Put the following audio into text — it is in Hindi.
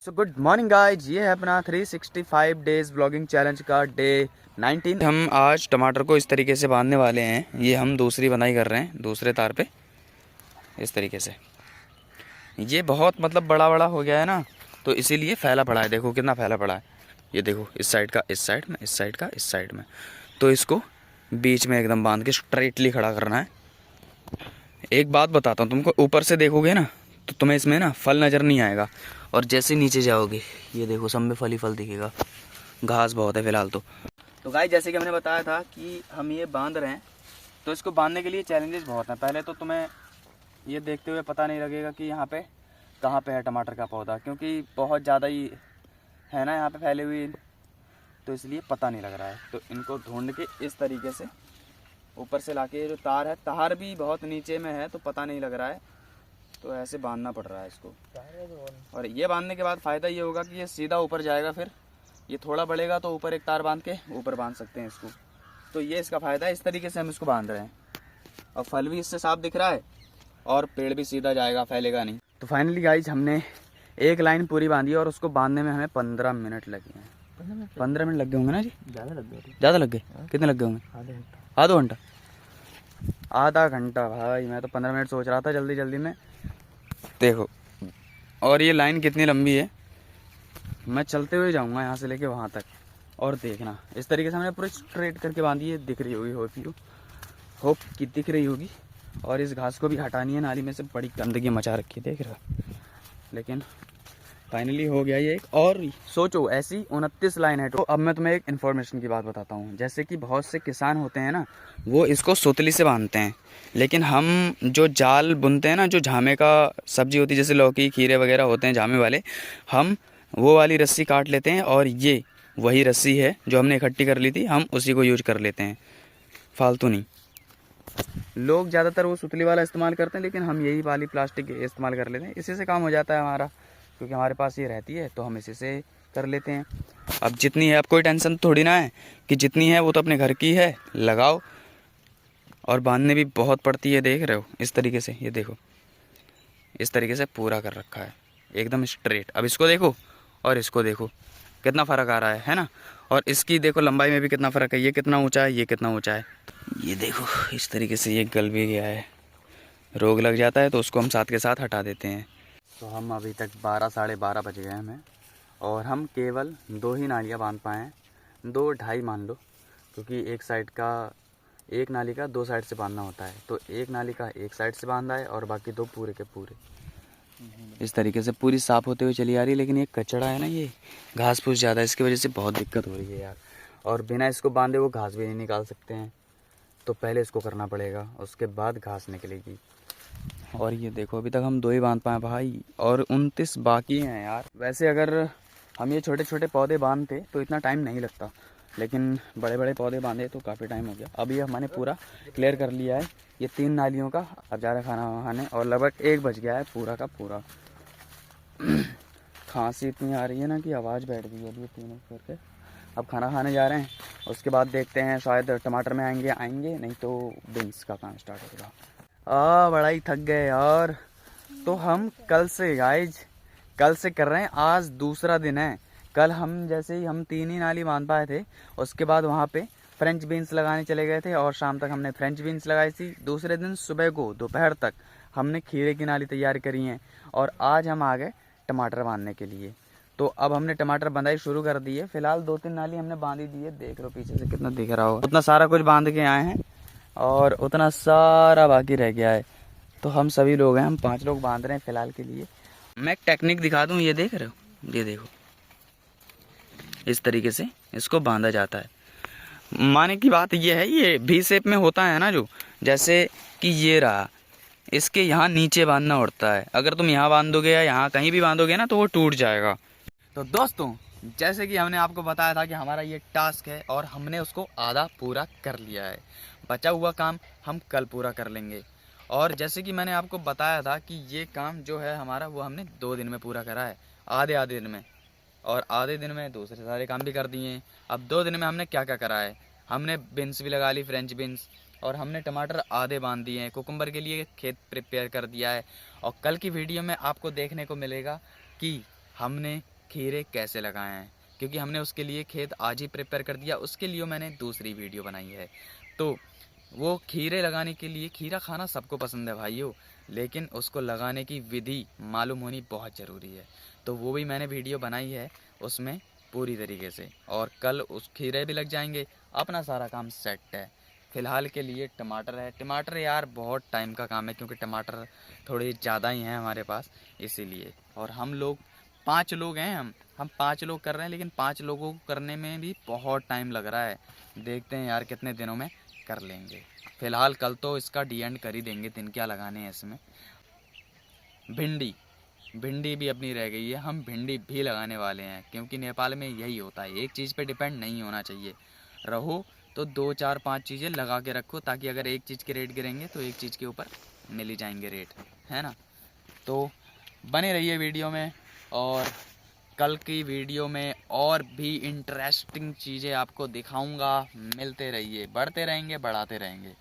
सो गुड मॉर्निंग गाइज, ये है अपना 365 डेज ब्लॉगिंग चैलेंज का डे 19। हम आज टमाटर को इस तरीके से बांधने वाले हैं। ये हम दूसरी बनाई कर रहे हैं दूसरे तार पे इस तरीके से। ये बहुत मतलब बड़ा बड़ा हो गया है ना, तो इसीलिए फैला पड़ा है। देखो कितना फैला पड़ा है। ये देखो, इस साइड का इस साइड में, इस साइड का इस साइड में। तो इसको बीच में एकदम बांध के स्ट्रेटली खड़ा करना है। एक बात बताता हूँ तुमको, ऊपर से देखोगे ना तो तुम्हें इसमें ना फल नज़र नहीं आएगा, और जैसे नीचे जाओगे ये देखो सब में फल ही फल दिखेगा। घास बहुत है फिलहाल तो गाइस, जैसे कि हमने बताया था कि हम ये बांध रहे हैं, तो इसको बांधने के लिए चैलेंजेस बहुत हैं। पहले तो तुम्हें ये देखते हुए पता नहीं लगेगा कि यहाँ पे कहाँ पे है टमाटर का पौधा, क्योंकि बहुत ज़्यादा ही है ना यहाँ पे फैले हुए, तो इसलिए पता नहीं लग रहा है। तो इनको ढूंढ के इस तरीके से ऊपर से लाके, जो तार है, तार भी बहुत नीचे में है तो पता नहीं लग रहा है, तो ऐसे बांधना पड़ रहा है इसको। और ये बांधने के बाद फ़ायदा ये होगा कि ये सीधा ऊपर जाएगा, फिर ये थोड़ा बढ़ेगा तो ऊपर एक तार बांध के ऊपर बांध सकते हैं इसको। तो ये इसका फ़ायदा है। इस तरीके से हम इसको बांध रहे हैं, और फल भी इससे साफ दिख रहा है और पेड़ भी सीधा जाएगा, फैलेगा नहीं। तो फाइनली गाइज, हमने एक लाइन पूरी बांधी और उसको बांधने में हमें 15 मिनट लगे हैं। 15 मिनट लग गए होंगे ना जी? ज़्यादा लग गए। ज़्यादा लग गए? कितने लग गए होंगे? आधा घंटा। आधा घंटा भाई, मैं तो 15 मिनट सोच रहा था जल्दी जल्दी में। देखो, और ये लाइन कितनी लंबी है। मैं चलते हुए जाऊंगा यहाँ से लेके वहाँ तक, और देखना इस तरीके से हमने पूरी स्ट्रेट करके बांधी है। दिख रही होगी, होप कि दिख रही होगी। और इस घास को भी हटानी है, नाली में से बड़ी गंदगी मचा रखी है, देख रहा। लेकिन फाइनली हो गया ये एक। और सोचो, ऐसी 29 लाइन है। तो अब मैं तुम्हें एक इन्फॉर्मेशन की बात बताता हूँ। जैसे कि बहुत से किसान होते हैं ना, वो इसको सुतली से बांधते हैं, लेकिन हम जो जाल बुनते हैं ना, जो झामे का सब्जी होती है, जैसे लौकी खीरे वगैरह होते हैं झामे वाले, हम वो वाली रस्सी काट लेते हैं, और ये वही रस्सी है जो हमने इकट्ठी कर ली थी, हम उसी को यूज कर लेते हैं, फालतू नहीं। लोग ज़्यादातर वो सुतली वाला इस्तेमाल करते हैं, लेकिन हम यही वाली प्लास्टिक इस्तेमाल कर लेते हैं। इसी से काम हो जाता है हमारा, क्योंकि हमारे पास ये रहती है तो हम इसी से कर लेते हैं। अब जितनी है, अब कोई टेंशन थोड़ी ना है कि जितनी है वो तो अपने घर की है, लगाओ। और बांधने भी बहुत पड़ती है, देख रहे हो इस तरीके से। ये देखो इस तरीके से पूरा कर रखा है एकदम स्ट्रेट। अब इसको देखो और इसको देखो, कितना फ़र्क आ रहा है ना। और इसकी देखो लंबाई में भी कितना फ़र्क है। ये कितना ऊंचा है, ये कितना ऊंचा है। ये देखो इस तरीके से ये गल भी गया है। रोग लग जाता है तो उसको हम साथ के साथ हटा देते हैं। तो हम अभी तक 12 साढ़े 12 बज गए हमें, और हम केवल 2 ही नालियाँ बांध पाए हैं। 2 ढाई मान लो, क्योंकि एक साइड का, एक नाली का 2 साइड से बांधना होता है। तो एक नाली का एक साइड से बांधा है, और बाकी 2 पूरे के पूरे इस तरीके से पूरी साफ़ होते हुए चली आ रही है। लेकिन ये कचड़ा है ना, ये घास फूस ज़्यादा है, इसकी वजह से बहुत दिक्कत हो रही है यार। और बिना इसको बांधे वो घास भी नहीं निकाल सकते हैं, तो पहले इसको करना पड़ेगा, उसके बाद घास निकलेगी। और ये देखो, अभी तक हम 2 ही बांध पाए भाई, और 29 बाकी हैं यार। वैसे अगर हम ये छोटे छोटे पौधे बांधते तो इतना टाइम नहीं लगता, लेकिन बड़े बड़े पौधे बांधे तो काफ़ी टाइम हो गया। अभी हमने पूरा क्लियर कर लिया है ये 3 नालियों का। अब जा रहे खाना खाने, और लगभग 1 बज गया है पूरा का पूरा। खांसी इतनी आ रही है ना कि आवाज़ बैठ गई है अभी तीनों करके। अब खाना खाने जा रहे हैं, उसके बाद देखते हैं, शायद टमाटर में आएंगे नहीं तो बीन्स का काम स्टार्ट होगा। बड़ा ही थक गए यार। तो हम कल से गाइज, कल से कर रहे हैं, आज दूसरा दिन है। कल हम जैसे ही हम 3 ही नाली बांध पाए थे, उसके बाद वहाँ पे फ्रेंच बीन्स लगाने चले गए थे, और शाम तक हमने फ्रेंच बीन्स लगाई थी। दूसरे दिन सुबह को दोपहर तक हमने खीरे की नाली तैयार करी है, और आज हम आ गए टमाटर बांधने के लिए। तो अब हमने टमाटर बंधाई शुरू कर दी है। फिलहाल 2-3 नाली हमने बांधी दी है, देख लो पीछे से कितना दिख रहा होगा। उतना सारा कुछ बांध के आए हैं, और उतना सारा बाकी रह गया है। तो हम सभी लोग हैं, हम 5 लोग बांध रहे हैं फिलहाल के लिए। मैं एक टेक्निक दिखा दूं, ये देख रहे हो, ये देखो इस तरीके से इसको बांधा जाता है। माने की बात ये है, ये भी शेप में होता है ना, जो जैसे कि ये रहा, इसके यहाँ नीचे बांधना पड़ता है। अगर तुम यहाँ बांधोगे या यहाँ कहीं भी बांधोगे ना, तो वो टूट जाएगा। तो दोस्तों, जैसे कि हमने आपको बताया था कि हमारा ये टास्क है, और हमने उसको आधा पूरा कर लिया है। बचा हुआ काम हम कल पूरा कर लेंगे। और जैसे कि मैंने आपको बताया था कि ये काम जो है हमारा, वो हमने 2 दिन में पूरा करा है, आधे दिन में। और आधे दिन में दूसरे सारे काम भी कर दिए हैं। अब 2 दिन में हमने क्या क्या करा है, हमने बीन्स भी लगा ली, फ्रेंच बीन्स, और हमने टमाटर आधे बांध दिए हैं। कुकुम्बर के लिए खेत प्रिपेयर कर दिया है। और कल की वीडियो में आपको देखने को मिलेगा कि हमने खीरे कैसे लगाएं हैं, क्योंकि हमने उसके लिए खेत आज ही प्रिपेयर कर दिया, उसके लिए मैंने दूसरी वीडियो बनाई है। तो वो खीरे लगाने के लिए, खीरा खाना सबको पसंद है भाइयों, लेकिन उसको लगाने की विधि मालूम होनी बहुत ज़रूरी है। तो वो भी मैंने वीडियो बनाई है उसमें पूरी तरीके से, और कल उस खीरे भी लग जाएंगे, अपना सारा काम सेट है। फ़िलहाल के लिए टमाटर है। टमाटर यार बहुत टाइम का काम है, क्योंकि टमाटर थोड़े ज़्यादा ही हैं हमारे पास, इसीलिए। और हम लोग 5 लोग हैं, हम 5 लोग कर रहे हैं, लेकिन 5 लोगों को करने में भी बहुत टाइम लग रहा है। देखते हैं यार कितने दिनों में कर लेंगे। फ़िलहाल कल तो इसका डी एंड कर ही देंगे, दिन क्या लगाने हैं इसमें। भिंडी भी अपनी रह गई है, हम भिंडी भी लगाने वाले हैं, क्योंकि नेपाल में यही होता है, एक चीज़ पे डिपेंड नहीं होना चाहिए। रहो तो 2 4 5 चीज़ें लगा के रखो, ताकि अगर एक चीज़ के रेट गिरेंगे तो एक चीज़ के ऊपर मिल ही जाएंगे रेट, है ना। तो बने रहिए वीडियो में, और कल की वीडियो में और भी इंटरेस्टिंग चीज़ें आपको दिखाऊंगा। मिलते रहिए, बढ़ते रहेंगे, बढ़ाते रहेंगे।